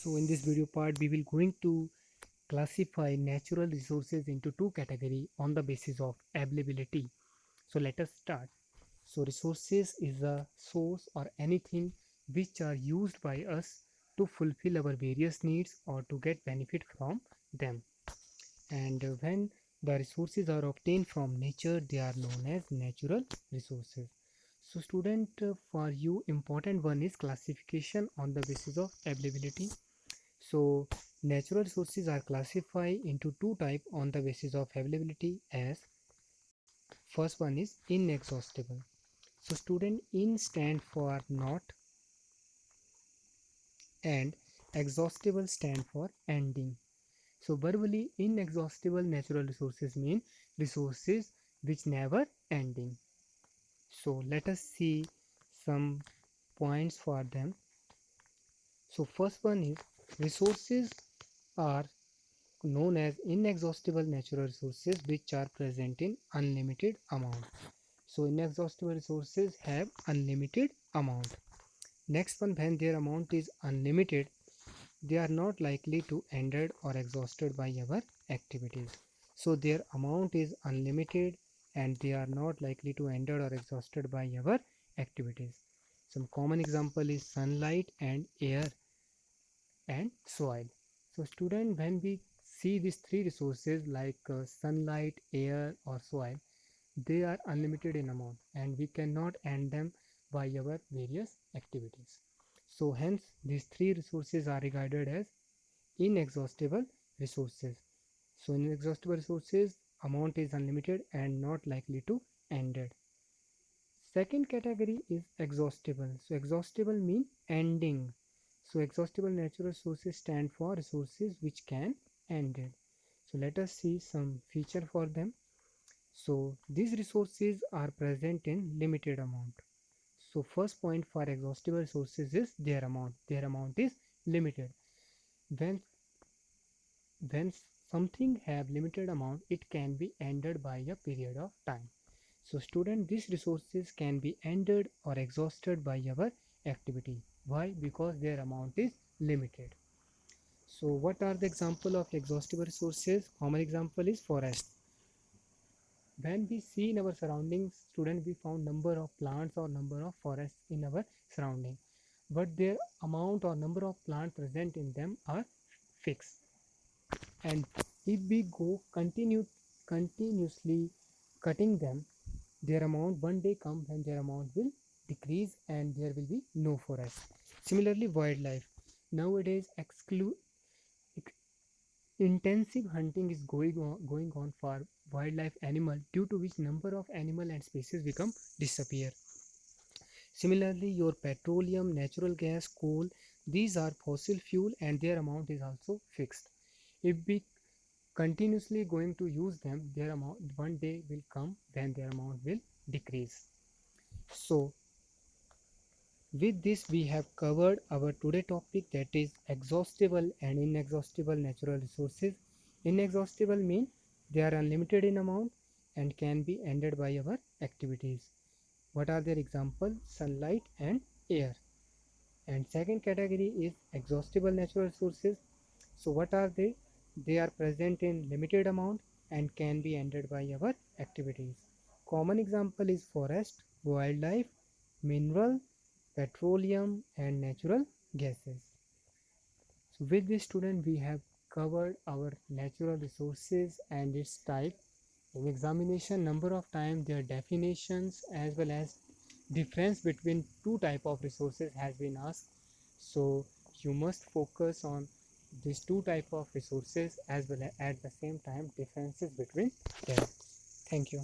So in this video part we will going to classify natural resources into two categories on the basis of availability. So let us start. So resources is a source or anything which are used by us to fulfill our various needs or to get benefit from them. And when the resources are obtained from nature, they are known as natural resources. So student, for you important one is classification on the basis of availability. So natural resources are classified into two types on the basis of availability. As first one is inexhaustible. So student, in stand for not and exhaustible stand for ending. So verbally, inexhaustible natural resources mean resources which never ending. So let us see some points for them. So first one is resources are known as inexhaustible natural resources which are present in unlimited amount. So inexhaustible resources have unlimited amount. Next one, when their amount is unlimited, they are not likely to ended or exhausted by our activities. So their amount is unlimited and they are not likely to ended or exhausted by our activities. Some common example is sunlight and air and soil. So student, when we see these three resources like sunlight, air or soil, they are unlimited in amount and we cannot end them by our various activities. So hence these three resources are regarded as inexhaustible resources. So inexhaustible resources amount is unlimited and not likely to ended. Second category is exhaustible. So exhaustible mean ending. So exhaustible natural resources stand for resources which can ended. So let us see some feature for them. So these resources are present in limited amount. So first point for exhaustible resources is their amount. Their amount is limited. When something have limited amount, it can be ended by a period of time. So student, these resources can be ended or exhausted by our activity. Why? Because their amount is limited. So what are the example of exhaustible resources? Common example is forest. When we see in our surroundings, student, we found number of plants or number of forests in our surrounding, but their amount or number of plants present in them are fixed. And if we go continuously cutting them, their amount one day come when their amount will decrease and there will be no forest. Similarly, wildlife. Nowadays, intensive hunting is going on for wildlife animal, due to which number of animal and species become disappear. Similarly, your petroleum, natural gas, coal, these are fossil fuel and their amount is also fixed. If we continuously going to use them, their amount one day will come when their amount will decrease. So with this we have covered our today topic, that is exhaustible and inexhaustible natural resources. Inexhaustible mean they are unlimited in amount and can be ended by our activities. What are their example? Sunlight and air. And second category is exhaustible natural resources. So what are they? They are present in limited amount and can be ended by our activities. Common example is forest, wildlife, mineral, petroleum and natural gases. So with this student, we have covered our natural resources and its type. In examination, number of times their definitions as well as difference between two type of resources has been asked. So you must focus on these two type of resources as well as at the same time differences between them. Thank you.